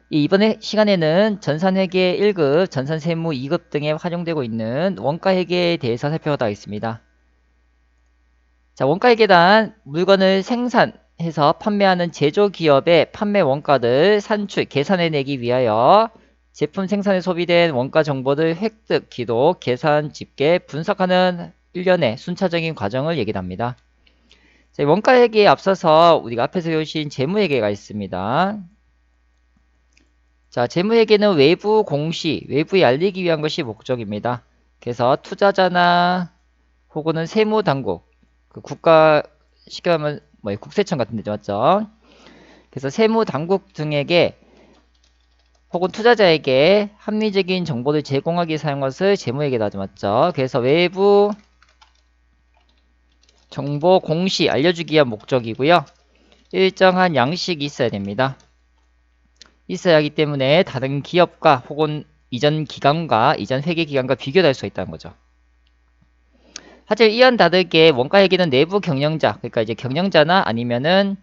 이번 시간에는 전산회계 1급, 전산세무 2급 등에 활용되고 있는 원가회계에 대해서 살펴보도록 하겠습니다. 자, 원가회계란 물건을 생산해서 판매하는 제조기업의 판매 원가를 산출, 계산해내기 위하여 제품 생산에 소비된 원가 정보를 획득, 기록, 계산, 집계, 분석하는 일련의 순차적인 과정을 얘기합니다. 자, 원가회계에 앞서서 우리가 앞에서 배우신 재무회계가 있습니다. 자, 재무회계는 외부 공시, 외부에 알리기 위한 것이 목적입니다. 그래서 투자자나 혹은 세무당국, 그 국가 쉽게 하면 뭐 국세청 같은 데죠, 맞죠? 그래서 세무당국 등에게 혹은 투자자에게 합리적인 정보를 제공하기 위해 사용한 것을 재무회계다 하죠, 맞죠? 그래서 외부 정보 공시 알려주기 위한 목적이고요. 일정한 양식이 있어야 됩니다. 있어야 하기 때문에 다른 기업과 혹은 이전 기관과 이전 회계 기관과 비교를 할 수 있다는 거죠. 하지만 이와는 다르게 원가 회계는 내부 경영자, 그러니까 이제 경영자나 아니면은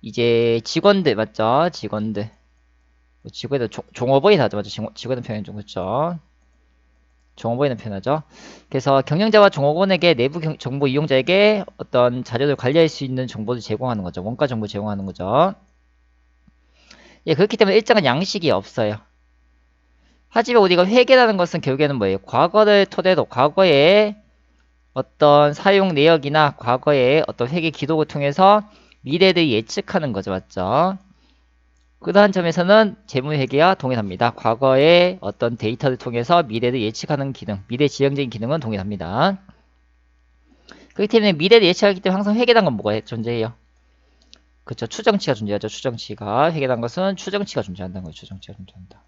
이제 직원들 맞죠? 직원들. 뭐 직원들 종업원이다 하죠, 맞죠? 직원은 표현 좀 그렇죠. 종업원이라는 표현하죠. 그래서 경영자와 종업원에게 내부 정보 이용자에게 어떤 자료를 관리할 수 있는 정보를 제공하는 거죠. 원가 정보 제공하는 거죠. 예, 그렇기 때문에 일정한 양식이 없어요. 하지만 우리가 회계라는 것은 결국에는 뭐예요? 과거를 토대로 과거에 어떤 사용 내역이나 과거의 어떤 회계 기록을 통해서 미래를 예측하는 거죠. 맞죠? 그러한 점에서는 재무회계와 동일합니다. 과거의 어떤 데이터를 통해서 미래를 예측하는 기능, 미래 지향적인 기능은 동일합니다. 그렇기 때문에 미래를 예측하기 때문에 항상 회계란 건 뭐가 존재해요? 그쵸. 추정치가 존재하죠. 추정치가. 회계란 것은 추정치가 존재한다는 거예요. 추정치가 존재한다.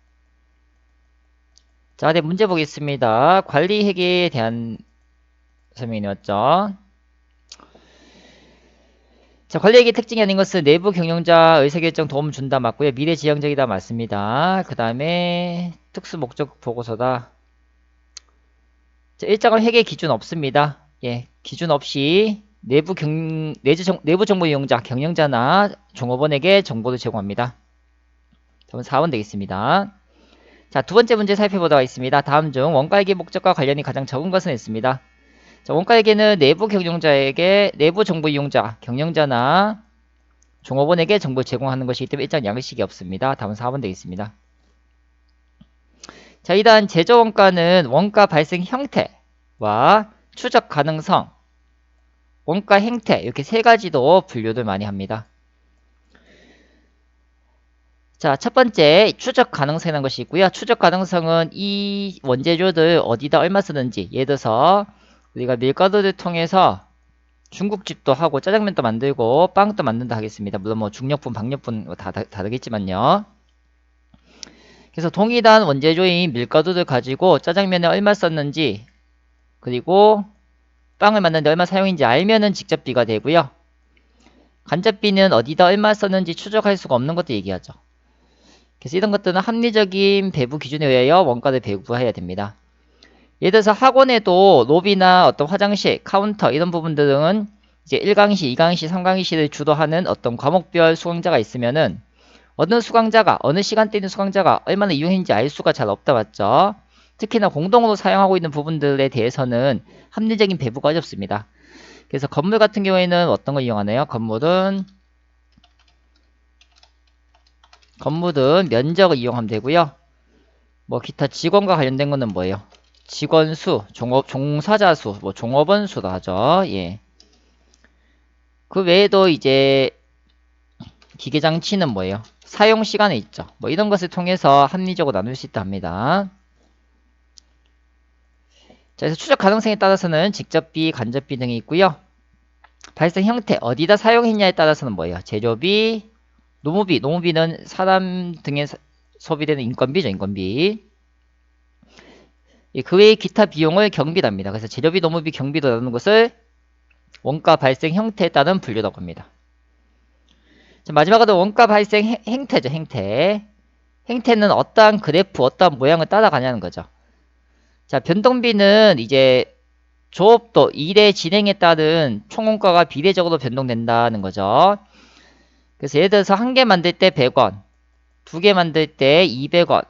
자, 네, 문제 보겠습니다. 관리회계에 대한 설명이 나왔죠. 자, 관리회계 특징이 아닌 것은 내부 경영자 의사결정 도움 준다 맞고요. 미래지향적이다 맞습니다. 그 다음에 특수 목적 보고서다. 자, 일정한 회계 기준 없습니다. 예, 기준 없이 내부 정보 이용자, 경영자나 종업원에게 정보를 제공합니다. 다음은 4번 되겠습니다. 자, 두 번째 문제 살펴보도록 하겠습니다. 다음 중 원가회계 목적과 관련이 가장 적은 것은 있습니다. 자, 원가회계는 내부 경영자에게 내부 정보 이용자, 경영자나 종업원에게 정보를 제공하는 것이기 때문에 일정 양식이 없습니다. 다음은 4번 되겠습니다. 자, 일단 제조원가는 원가 발생 형태와 추적 가능성, 원가 행태 이렇게 세 가지로 분류를 많이 합니다. 자, 첫 번째 추적 가능성이라는 것이 있고요. 추적 가능성은 이 원재료들 어디다 얼마 쓰는지, 예를 들어서 우리가 밀가루를 통해서 중국집도 하고 짜장면도 만들고 빵도 만든다 하겠습니다. 물론 뭐 중력분, 박력분 다 다르겠지만요. 그래서 동일한 원재료인 밀가루를 가지고 짜장면에 얼마 썼는지 그리고 빵을 만드는데 얼마 사용인지 알면은 직접비가 되고요. 간접비는 어디다 얼마 썼는지 추적할 수가 없는 것도 얘기하죠. 그래서 이런 것들은 합리적인 배부 기준에 의하여 원가를 배부해야 됩니다. 예를 들어서 학원에도 로비나 어떤 화장실, 카운터 이런 부분들은 이제 1강시, 2강시, 3강시를 주도하는 어떤 과목별 수강자가 있으면은 어느 수강자가 어느 시간대에 있는 수강자가 얼마나 이용했는지 알 수가 잘 없다 맞죠? 특히나 공동으로 사용하고 있는 부분들에 대해서는 합리적인 배부가 어렵습니다. 그래서 건물 같은 경우에는 어떤 걸 이용하나요? 건물은 면적을 이용하면 되고요. 뭐 기타 직원과 관련된 거는 뭐예요? 직원 수, 종사자 수, 뭐 종업원 수도 하죠. 예. 그 외에도 이제 기계 장치는 뭐예요? 사용 시간에 있죠. 뭐 이런 것을 통해서 합리적으로 나눌 수 있다 합니다. 자, 그래서 추적 가능성에 따라서는 직접비, 간접비 등이 있고요. 발생 형태, 어디다 사용했냐에 따라서는 뭐예요? 재료비, 노무비는 사람 등에 소비되는 인건비죠, 인건비. 그 외의 기타 비용을 경비랍니다. 그래서 재료비, 노무비, 경비도 나누는 것을 원가 발생 형태에 따른 분류라고 합니다. 자, 마지막으로 원가 발생 행태죠, 행태. 행태는 어떠한 그래프, 어떠한 모양을 따라가냐는 거죠. 자, 변동비는 이제 조업도 일의 진행에 따른 총원가가 비례적으로 변동된다는 거죠. 그래서 예를 들어서 한 개 만들 때 100원, 2개 만들 때 200원,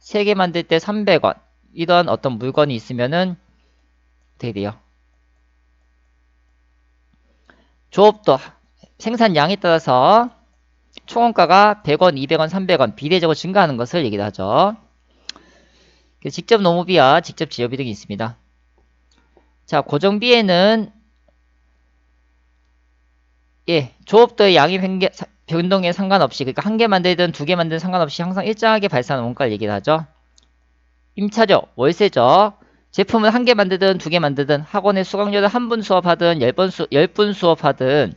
3개 만들 때 300원. 이런 어떤 물건이 있으면은 어떻게 돼요? 조업도 생산량에 따라서 총원가가 100원, 200원, 300원 비례적으로 증가하는 것을 얘기를 하죠. 직접 노무비와 직접 지여비 등이 있습니다. 자, 고정비에는 조업도의 양의 변동에 상관없이, 그러니까 1개 만들든 2개 만들든 상관없이 항상 일정하게 발생하는 원가를 얘기를 하죠. 임차료, 월세죠. 제품을 1개 만들든 2개 만들든 학원에 수강료를 1분 수업하든 10분 수업하든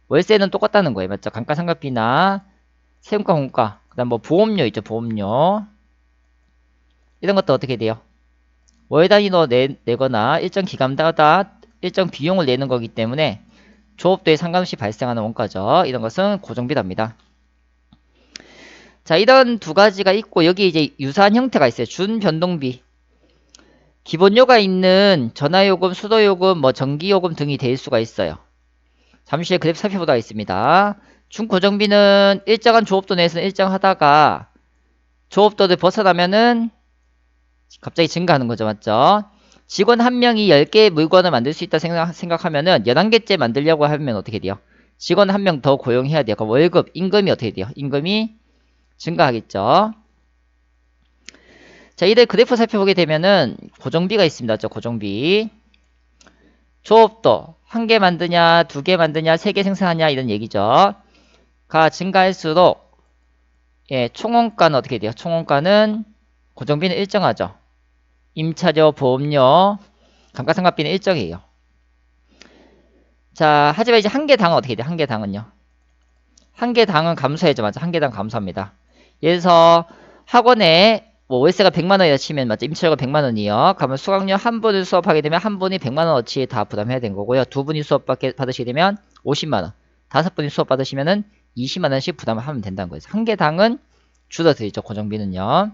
월세는 똑같다는 거예요. 맞죠? 감가상각비나 세금과 공가, 그 다음 뭐 보험료 있죠. 보험료. 이런 것도 어떻게 돼요? 월 단위로 내거나 일정 기간마다 일정 비용을 내는 거기 때문에 조업도에 상관없이 발생하는 원가죠. 이런 것은 고정비답니다. 자, 이런 두 가지가 있고 여기 이제 유사한 형태가 있어요. 준변동비. 기본료가 있는 전화요금, 수도요금, 뭐 전기요금 등이 될 수가 있어요. 잠시 후에 그래프 살펴보도록 하겠습니다. 준고정비는 일정한 조업도 내에서는 일정하다가 조업도를 벗어나면은 갑자기 증가하는 거죠. 맞죠? 직원 한 명이 10개의 물건을 만들 수 있다 생각하면은 11개째 만들려고 하면 어떻게 돼요? 직원 한 명 더 고용해야 돼요. 그럼 월급, 임금이 어떻게 돼요? 임금이 증가하겠죠. 자, 이들 그래프 살펴보게 되면은 고정비가 있습니다. 고정비. 조업도 1개 만드냐, 2개 만드냐, 3개 생산하냐 이런 얘기죠. 가 증가할수록 총원가는 어떻게 돼요? 총원가는 고정비는 일정하죠. 임차료, 보험료, 감가상각비는 일정이에요. 자, 하지만 이제 1개당은 어떻게 돼요? 1개당은요. 1개당은 감소해야죠. 맞죠? 1개당 감소합니다. 예를 들어서 학원에 뭐 월세가 100만원이라 치면 맞죠? 임차료가 100만원이요. 그러면 수강료 한 분을 수업하게 되면 한 분이 100만원어치 다 부담해야 되는 거고요. 두 분이 수업 받으시게 되면 50만원. 5분이 수업 받으시면은 20만원씩 부담을 하면 된다는 거예요. 1개당은 줄어들죠. 고정비는요.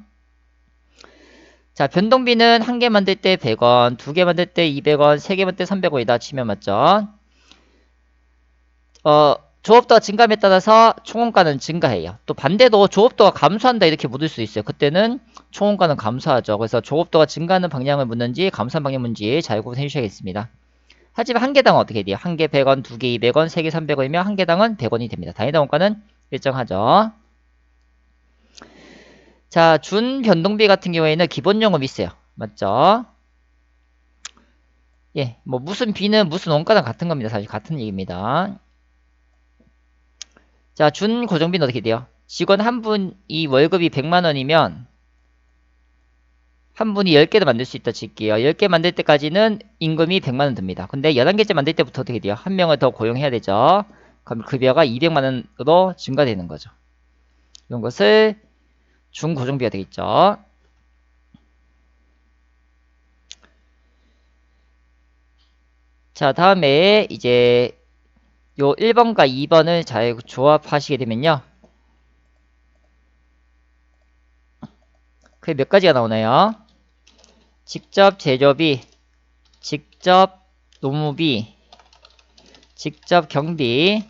자, 변동비는 1개 만들 때 100원, 2개 만들 때 200원, 3개 만들 때 300원이다 치면 맞죠? 조업도가 증감에 따라서 총원가는 증가해요. 또 반대로 조업도가 감소한다 이렇게 묻을 수 있어요. 그때는 총원가는 감소하죠. 그래서 조업도가 증가하는 방향을 묻는지 감소하는 방향을 묻는지 잘 구분해 주셔야겠습니다. 하지만 1개당은 어떻게 돼요? 1개 100원, 2개 200원, 3개 300원이면 1개당은 100원이 됩니다. 단위당 원가는 일정하죠. 자, 준변동비 같은 경우에는 기본요금이 있어요. 맞죠? 뭐 무슨 비는 무슨 원가랑 같은 겁니다. 사실 같은 얘기입니다. 자, 준고정비는 어떻게 돼요? 직원 한 분이 월급이 100만원이면 한 분이 10개도 만들 수 있다 칠게요. 10개 만들 때까지는 임금이 100만원 듭니다. 근데 11개째 만들 때부터 어떻게 돼요? 한 명을 더 고용해야 되죠. 그럼 급여가 200만원으로 증가되는 거죠. 이런 것을 준고정비가 되겠죠. 자, 다음에 이제 요 1번과 2번을 잘 조합하시게 되면요. 그게 몇 가지가 나오나요? 직접 제조비, 직접 노무비, 직접 경비,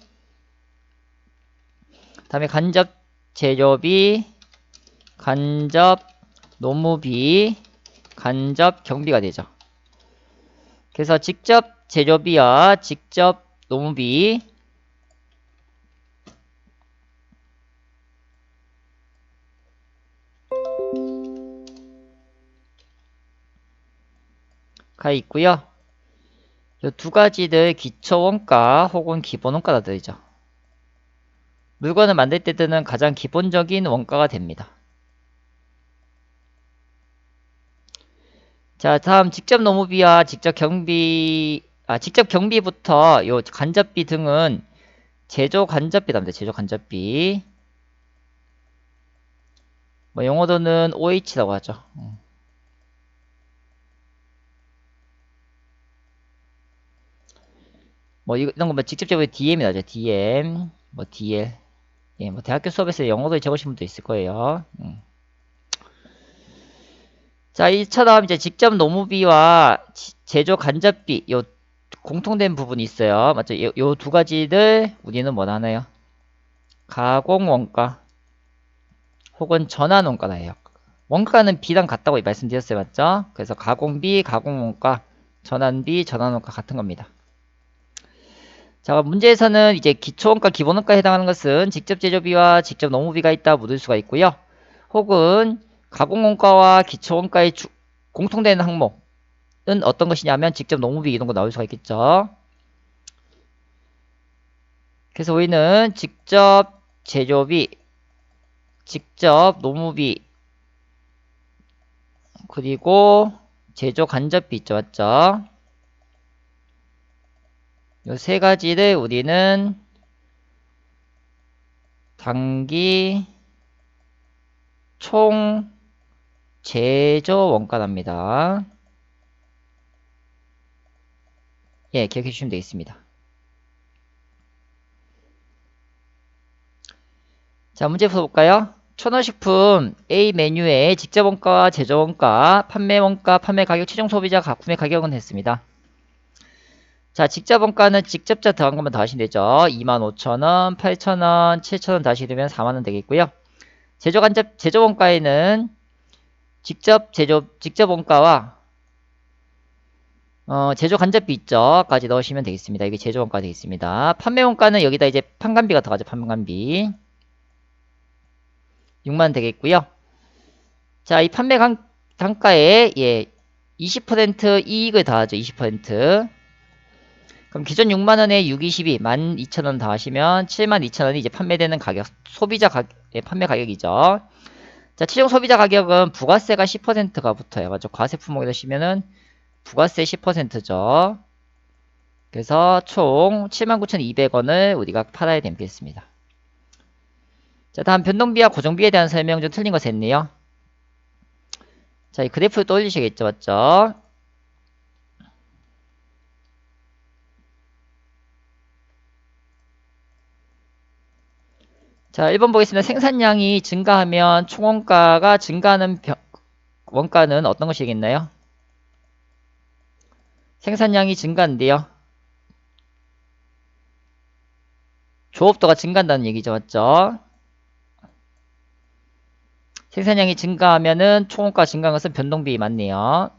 다음에 간접 제조비, 간접 노무비, 간접 경비가 되죠. 그래서 직접 제조비와 직접 노무비 가 있고요. 이 두 가지들 기초원가 혹은 기본원가가 되죠. 물건을 만들 때 드는 가장 기본적인 원가가 됩니다. 자, 다음 직접 노무비와 직접 경비부터 요 간접비 등은 제조 간접비랍니다. 제조 간접비. 뭐 영어로는 OH라고 하죠. 뭐 이런 거 뭐 직접적으로 DM이 나죠. DM, 뭐 DL. 뭐 대학교 수업에서 영어로 적으신 분도 있을 거예요. 자, 이처럼 이제 직접 노무비와 제조 간접비 요 공통된 부분이 있어요. 맞죠? 요 두 가지를 우리는 뭐 하나요? 가공원가. 혹은 전환원가다 해요. 원가는 B랑 같다고 말씀드렸어요. 맞죠? 그래서 가공비, 가공원가, 전환비, 전환원가 같은 겁니다. 자, 문제에서는 이제 기초원가, 기본원가에 해당하는 것은 직접 제조비와 직접 노무비가 있다 묻을 수가 있고요. 혹은 가공원가와 기초원가의 공통되는 항목은 어떤 것이냐면 직접 노무비 이런 거 나올 수가 있겠죠. 그래서 우리는 직접 제조비, 직접 노무비, 그리고 제조 간접비 있죠. 맞죠? 요 세 가지를 우리는 단기 총 제조 원가랍니다. 예, 기억해 주시면 되겠습니다. 자, 문제 풀어볼까요? 천원식품 A 메뉴에 직접 원가, 제조 원가, 판매 원가, 판매 가격, 최종 소비자 구매 가격은 했습니다. 자, 직접 원가는 직접자 더한 것만 더하시면 되죠. 25,000원, 8,000원, 7,000원 다시 되면 4만원 되겠고요. 제조 원가에는 직접 원가와 제조 간접비 있죠. 까지 넣으시면 되겠습니다. 이게 제조 원가 되겠습니다. 판매 원가는 여기다 이제 판관비가 더하죠. 판관비. 6만 되겠고요. 자, 이 판매 단가에 20% 이익을 더하죠. 20%. 그럼 기존 6만원에 6, 22, 12,000원 더하시면 72,000원이 이제 판매되는 가격, 판매 가격이죠. 자, 최종 소비자 가격은 부가세가 10%가 붙어요. 맞죠? 과세 품목에 넣으시면은 부가세 10%죠. 그래서 총 79,200원을 우리가 팔아야 되겠습니다. 자, 다음 변동비와 고정비에 대한 설명 좀 틀린 거 됐네요. 자, 이 그래프를 또 올리시겠죠. 맞죠? 자, 1번 보겠습니다. 생산량이 증가하면 총원가가 증가하는 원가는 어떤 것이겠나요? 생산량이 증가인데요. 조업도가 증가한다는 얘기죠. 맞죠? 생산량이 증가하면은 총원가 증가한 것은 변동비 맞네요.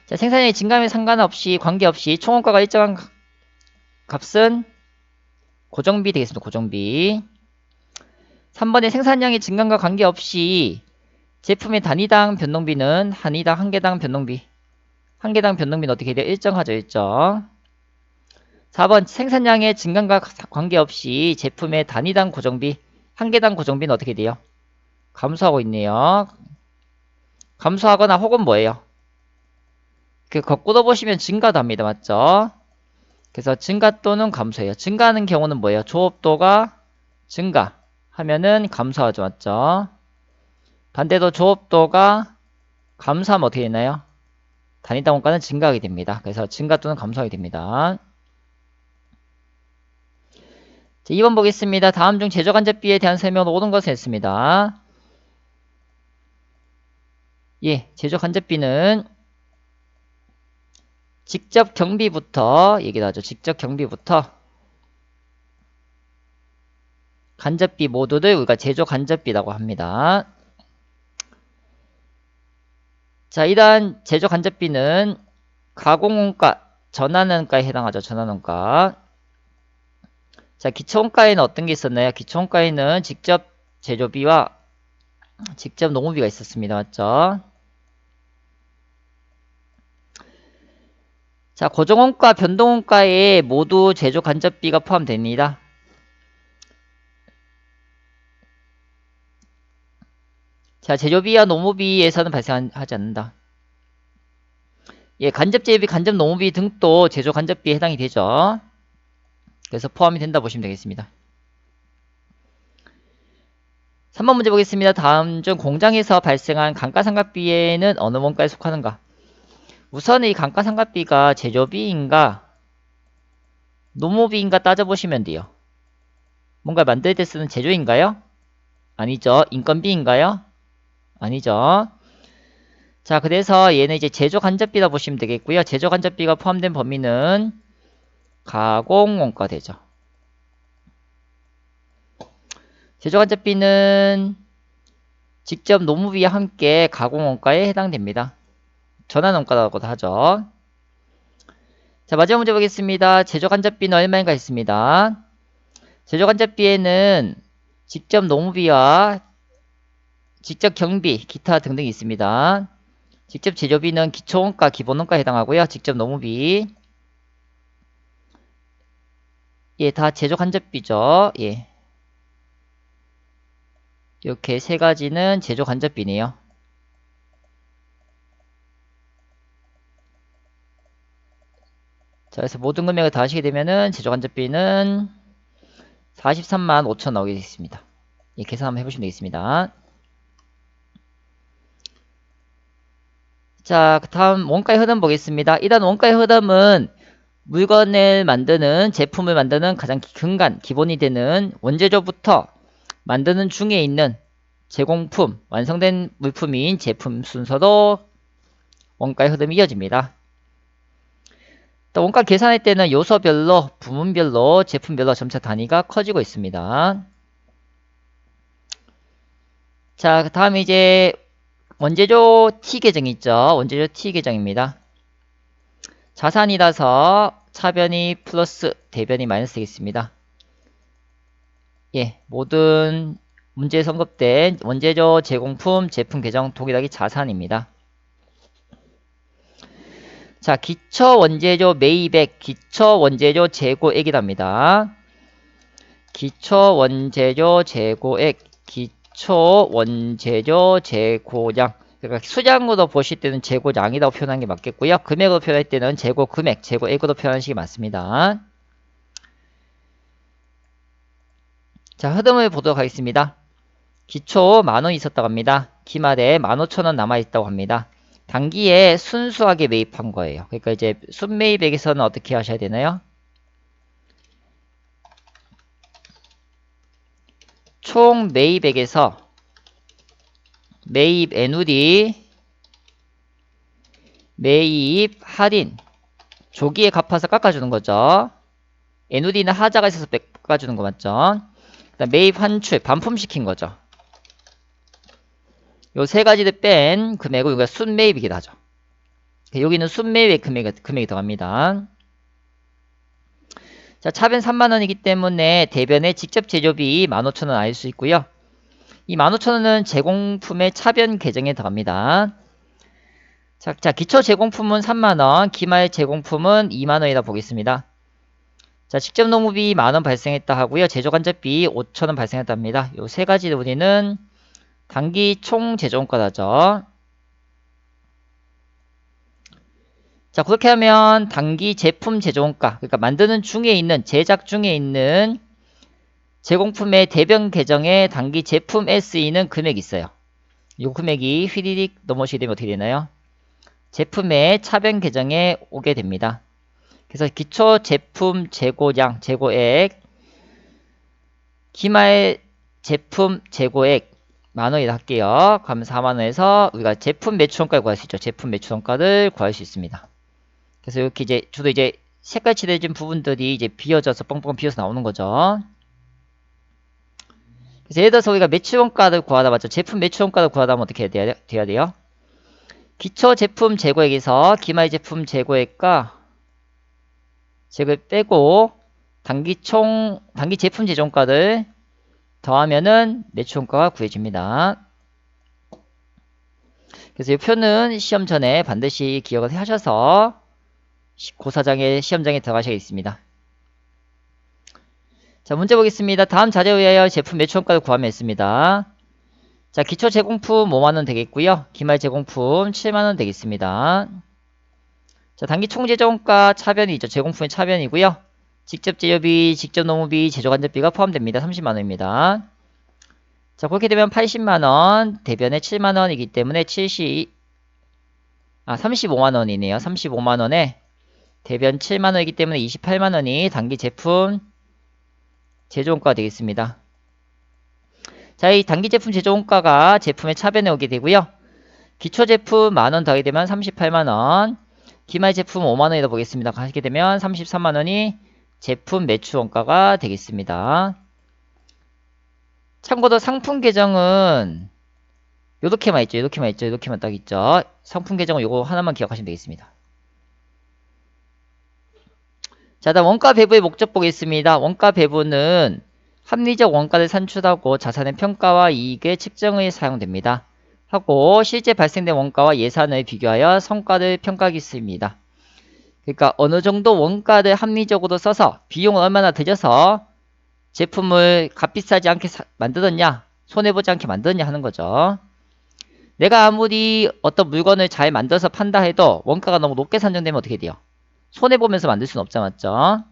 자, 생산량이 증가하면 상관없이 관계없이 총원가가 일정한 값은 고정비 되겠습니다. 고정비. 3번에 생산량이 증가과 관계없이 제품의 단위당 변동비는 한 개당 변동비. 한 개당 변동비는 어떻게 돼요? 일정하죠. 일정. 4번 생산량의 증가과 관계없이 제품의 단위당 고정비, 한 개당 고정비는 어떻게 돼요? 감소하고 있네요. 감소하거나 혹은 뭐예요? 거꾸로 보시면 증가도 합니다. 맞죠? 그래서 증가 또는 감소예요. 증가하는 경우는 뭐예요? 조업도가 증가하면은 감소하죠. 맞죠? 반대로 조업도가 감소하면 어떻게 되나요? 단위당 원가는 증가하게 됩니다. 그래서 증가 또는 감소하게 됩니다. 자, 2번 보겠습니다. 다음 중 제조간접비에 대한 설명을 옳은 것을 했습니다. 예, 제조간접비는 직접 경비부터 얘기를 하죠. 직접 경비부터 간접비 모두를 우리가 제조간접비라고 합니다. 자, 일단 제조간접비는 가공원가, 전환원가에 해당하죠. 전환원가. 자, 기초원가에는 어떤 게 있었나요? 기초원가에는 직접 제조비와 직접 노무비가 있었습니다. 맞죠? 자, 고정원가, 변동원가에 모두 제조간접비가 포함됩니다. 자, 제조비와 노무비에서는 발생하지 않는다. 예, 간접제조비, 간접노무비 등도 제조간접비에 해당이 되죠. 그래서 포함이 된다 보시면 되겠습니다. 3번 문제 보겠습니다. 다음 중 공장에서 발생한 감가상각비에는 어느 원가에 속하는가? 우선 이 감가상각비가 제조비인가 노무비인가 따져보시면 돼요. 뭔가 만들 때 쓰는 제조인가요? 아니죠. 인건비인가요? 아니죠. 자, 그래서 얘는 이제 제조간접비라 보시면 되겠고요. 제조간접비가 포함된 범위는 가공원가 되죠. 제조간접비는 직접 노무비와 함께 가공원가에 해당됩니다. 전환원가라고도 하죠. 자, 마지막 문제 보겠습니다. 제조간접비는 얼마인가 했습니다. 제조간접비에는 직접 노무비와 직접 경비, 기타 등등이 있습니다. 직접 제조비는 기초원가, 기본원가에 해당하고요. 직접 노무비, 예, 다 제조간접비죠. 예, 이렇게 세 가지는 제조간접비네요. 자, 그래서 모든 금액을 다 하시게 되면은 제조간접비는 43만 5천 나오게 되겠습니다. 예, 계산 한번 해보시면 되겠습니다. 자, 그 다음 원가의 흐름 보겠습니다. 일단 원가의 흐름은 물건을 만드는, 제품을 만드는 가장 근간, 기본이 되는 원재료부터 만드는 중에 있는 제공품, 완성된 물품인 제품 순서로 원가의 흐름이 이어집니다. 또 원가 계산할 때는 요소별로, 부문별로, 제품별로 점차 단위가 커지고 있습니다. 자, 그 다음에 이제 원재료 T 계정 있죠? 원재료 T 계정입니다. 자산이라서 차변이 플러스, 대변이 마이너스 되겠습니다. 예, 모든 문제에 언급된 원재료 제공품 제품 계정 동일하게 자산입니다. 자, 기초 원재료 매입액, 기초 원재료 재고액이랍니다. 기초 원재료 재고액, 기초 원재료 재고량. 그러니까 수량으로 보실 때는 재고량이라고 표현하는 게 맞겠고요. 금액으로 표현할 때는 재고 금액, 재고액으로 표현하시는 게 맞습니다. 자, 흐름을 보도록 하겠습니다. 기초 만원 있었다고 합니다. 기말에 15,000원 남아있다고 합니다. 단기에 순수하게 매입한 거예요. 그러니까 이제 순매입액에서는 어떻게 하셔야 되나요? 총 매입액에서 매입 애누리, 매입 할인, 조기에 갚아서 깎아주는 거죠. 애누리는 하자가 있어서 깎아주는 거 맞죠? 그다음 매입 환출, 반품시킨 거죠. 요 세 가지를 뺀 금액을 우리가 순매입이기도 하죠. 여기는 순매입액 금액이 들어갑니다. 자, 차변 3만원이기 때문에 대변에 직접 제조비 15,000원 알 수 있고요. 이 15,000원은 제공품의 차변 계정에 들어갑니다. 자, 기초 제공품은 3만원, 기말 제공품은 2만원이라 보겠습니다. 자, 직접 노무비 만원 발생했다 하고요. 제조간접비 5,000원 발생했다 합니다. 요 세 가지를 우리는 단기 총 제조원가죠. 자, 그렇게 하면 단기 제품 제조원가, 그러니까 만드는 중에 있는, 제작 중에 있는 제공품의 대변 계정에 단기 제품에 쓰이는 금액이 있어요. 이 금액이 휘리릭 넘어오시게 되면 어떻게 되나요? 제품의 차변 계정에 오게 됩니다. 그래서 기초 제품 재고량, 재고액, 기말 제품 재고액 만원이라 할게요. 그러면 4만원에서 우리가 제품 매출원가를 구할 수 있죠. 제품 매출원가를 구할 수 있습니다. 그래서 이렇게 이제 주로 이제 색깔 칠해진 부분들이 이제 비어져서 뻥뻥 비어서 나오는 거죠. 그래서 예를 들어서 우리가 매출원가를 구하다 맞죠? 제품 매출원가를 구하다 하면 어떻게 돼야 돼요? 기초 제품 재고액에서 기말 제품 재고액과 을 빼고 단기 제품 제조원가를 더하면은 매출원가가 구해집니다. 그래서 이 표는 시험 전에 반드시 기억을 하셔서 고사장에 시험장에 들어가셔야겠습니다. 자, 문제 보겠습니다. 다음 자료에 의하여 제품 매출원가를 구하면 했습니다. 자, 기초 제공품 5만원 되겠고요. 기말 제공품 7만원 되겠습니다. 자, 단기 총 제조원가 차변이 있죠. 제공품의 차변이고요. 직접 제조비, 직접 노무비, 제조간접비가 포함됩니다. 30만원입니다. 자, 그렇게 되면 80만원, 대변에 7만원이기 때문에 35만원이네요. 35만원에 대변 7만원이기 때문에 28만원이 단기 제품 제조원가가 되겠습니다. 자, 이 단기 제품 제조원가가 제품의 차변에 오게 되고요. 기초 제품 만원 더하게 되면 38만원, 기말 제품 5만원이라 보겠습니다. 하게 되면 33만원이 제품 매출원가가 되겠습니다. 참고로 상품 계정은 요렇게만 있죠. 요렇게만 있죠. 요렇게만 딱 있죠. 상품 계정은 요거 하나만 기억하시면 되겠습니다. 자, 다음 원가 배분의 목적 보겠습니다. 원가 배분은 합리적 원가를 산출하고 자산의 평가와 이익의 측정에 사용됩니다. 하고 실제 발생된 원가와 예산을 비교하여 성과를 평가하겠습니다. 그러니까 어느 정도 원가를 합리적으로 써서 비용을 얼마나 들여서 제품을 값비싸지 않게 만들었냐, 손해보지 않게 만들었냐 하는 거죠. 내가 아무리 어떤 물건을 잘 만들어서 판다 해도 원가가 너무 높게 산정되면 어떻게 돼요? 손해보면서 만들 수는 없죠, 맞죠?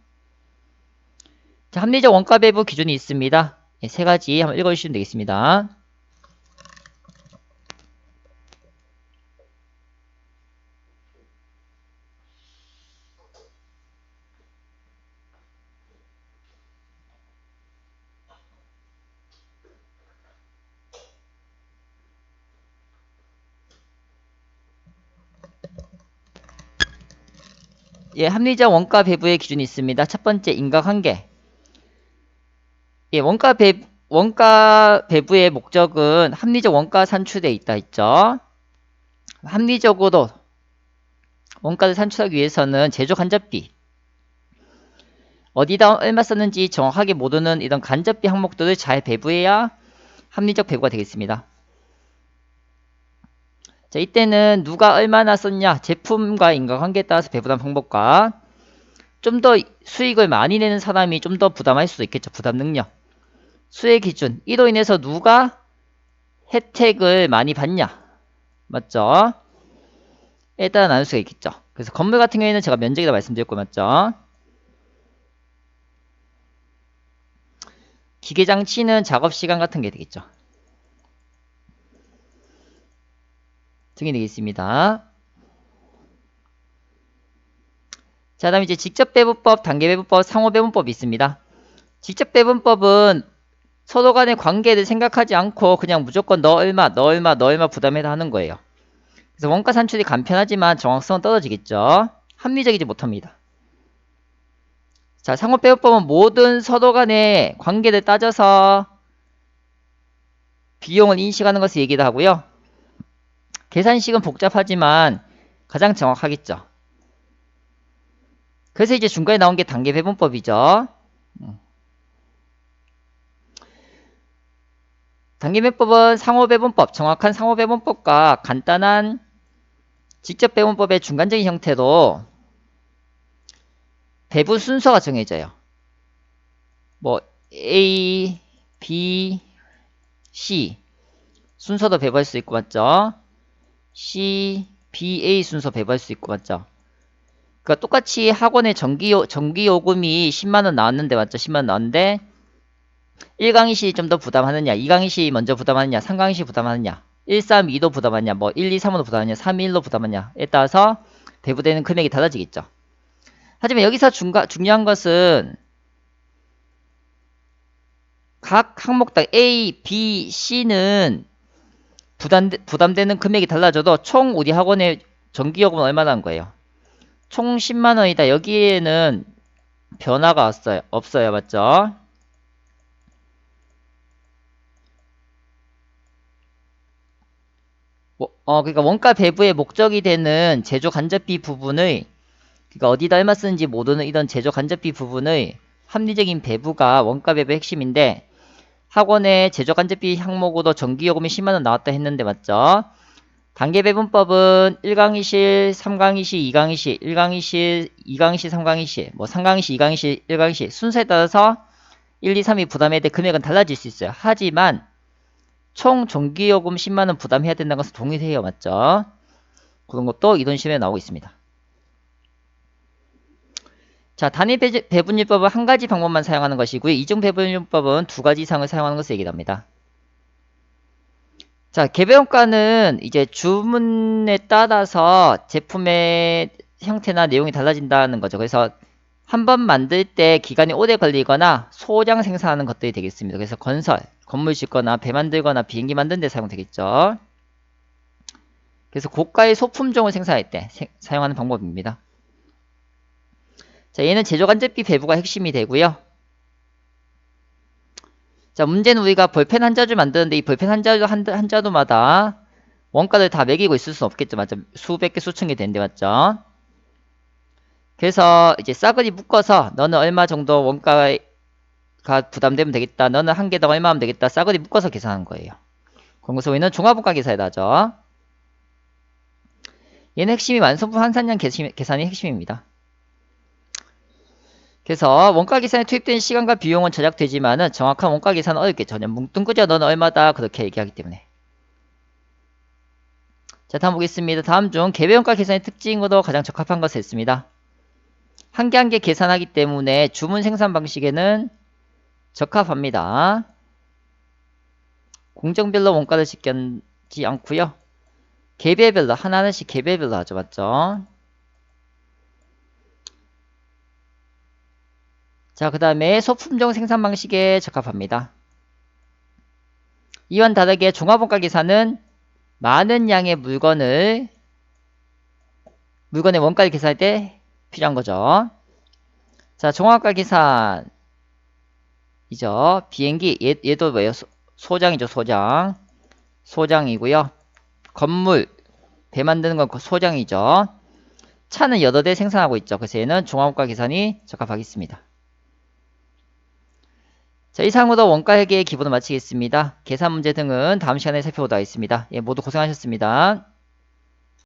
자, 합리적 원가 배분 기준이 있습니다. 예, 세 가지 한번 읽어주시면 되겠습니다. 예, 합리적 원가 배분의 기준이 있습니다. 첫 번째, 인과관계. 예, 원가 배분의 목적은 합리적 원가 산출에 있다 했죠. 합리적으로 원가를 산출하기 위해서는 제조 간접비, 어디다 얼마 썼는지 정확하게 모르는 이런 간접비 항목들을 잘 배분해야 합리적 배분가 되겠습니다. 자, 이때는 누가 얼마나 썼냐, 제품과 인과관계에 따라서 배분한 방법과 좀 더 수익을 많이 내는 사람이 좀 더 부담할 수도 있겠죠. 부담 능력. 수혜 기준. 이로 인해서 누가 혜택을 많이 받냐. 맞죠? 에 따라 나눌 수가 있겠죠. 그래서 건물 같은 경우에는 제가 면적이라 말씀드렸고, 맞죠? 기계장치는 작업시간 같은 게 되겠죠. 등이 되겠습니다. 자, 다음 이제 직접배분법, 단계배분법, 상호배분법이 있습니다. 직접배분법은 서로 간의 관계를 생각하지 않고 그냥 무조건 너 얼마, 너 얼마, 너 얼마 부담해라 하는 거예요. 그래서 원가 산출이 간편하지만 정확성은 떨어지겠죠. 합리적이지 못합니다. 자, 상호배분법은 모든 서로 간의 관계를 따져서 비용을 인식하는 것을 얘기를 하고요. 계산식은 복잡하지만 가장 정확하겠죠. 그래서 이제 중간에 나온 게 단계배분법이죠. 단계배분법은 상호배분법, 정확한 상호배분법과 간단한 직접배분법의 중간적인 형태로 배분 순서가 정해져요. 뭐 A, B, C 순서도 배분할 수 있고 맞죠? C, B, A 순서 배분할 수 있고 맞죠? 그러니까 똑같이 학원에 전기요금이 10만원 나왔는데 맞죠? 10만원 나왔는데 1강의시 좀 더 부담하느냐, 2강의시 먼저 부담하느냐, 3강의시 부담하느냐, 1, 3, 2도 부담하느냐, 뭐 1, 2, 3으로 부담하느냐, 3, 1로 부담하느냐에 따라서 배분되는 금액이 달라지겠죠. 하지만 여기서 중요한 것은 각 항목당 A, B, C는 부담되는 금액이 달라져도 총 우리 학원의 전기요금은 얼마나 한 거예요? 총 10만원이다. 여기에는 변화가 없어요. 맞죠? 그러니까 원가 배분의 목적이 되는 제조 간접비 부분의, 그러니까 어디다 얼마 쓰는지 모르는 이런 제조 간접비 부분의 합리적인 배부가 원가 배부의 핵심인데, 학원의 제조 간접비 항목으로 전기요금이 10만원 나왔다 했는데 맞죠? 단계배분법은 1강의실, 3강의실, 2강의실, 1강의실, 2강의실, 3강의실, 뭐 3강의실, 2강의실, 1강의실 순서에 따라서 1, 2, 3이 부담해야 될 금액은 달라질 수 있어요. 하지만 총 전기요금 10만원 부담해야 된다는 것은 동일해요. 맞죠? 그런 것도 이런 식으로 나오고 있습니다. 자, 단위 배분율법은 한 가지 방법만 사용하는 것이고요. 이중 배분율법은 두 가지 이상을 사용하는 것을 얘기합니다. 자, 개별원가는 이제 주문에 따라서 제품의 형태나 내용이 달라진다는 거죠. 그래서 한 번 만들 때 기간이 오래 걸리거나 소량 생산하는 것들이 되겠습니다. 그래서 건물 짓거나 배 만들거나 비행기 만드는 데 사용되겠죠. 그래서 고가의 소품종을 생산할 때 사용하는 방법입니다. 자, 얘는 제조간접비 배부가 핵심이 되고요. 자, 문제는 우리가 볼펜 한 자주 만드는데 이 볼펜 한 자루마다 원가를 다 매기고 있을 수는 없겠죠. 맞죠? 수백 개, 수천 개 되는데, 맞죠? 그래서 이제 싸그리 묶어서 너는 얼마 정도 원가가 부담되면 되겠다. 너는 한 개당 얼마 하면 되겠다. 싸그리 묶어서 계산한 거예요. 그래서 우리는 종합원가 계산에다 하죠. 얘는 핵심이 완성품 환산량 계산이 핵심입니다. 그래서 원가 계산에 투입된 시간과 비용은 절약되지만은 정확한 원가 계산은 어렵겠죠. 그냥 뭉뚱그려 너는 얼마다 그렇게 얘기하기 때문에. 자, 다음 보겠습니다. 다음 중 개별원가 계산의 특징으로 가장 적합한 것을 했습니다. 한 개 한 개 계산하기 때문에 주문 생산 방식에는 적합합니다. 공정별로 원가를 지키지 않고요. 개별별로 하나하나씩 개별별로 하죠. 맞죠? 자, 그 다음에 소품종 생산 방식에 적합합니다. 이와는 다르게 종합원가 계산은 많은 양의 물건의 원가를 계산할 때 필요한 거죠. 자, 종합원가 계산이죠. 비행기 얘도 뭐예요? 소장이죠. 소장이고요. 건물 배 만드는 건 소장이죠. 차는 여러 대 생산하고 있죠. 그래서 얘는 종합원가 계산이 적합하겠습니다. 자, 이상으로 원가 회계의 기본을 마치겠습니다. 계산 문제 등은 다음 시간에 살펴보도록 하겠습니다. 예, 모두 고생하셨습니다.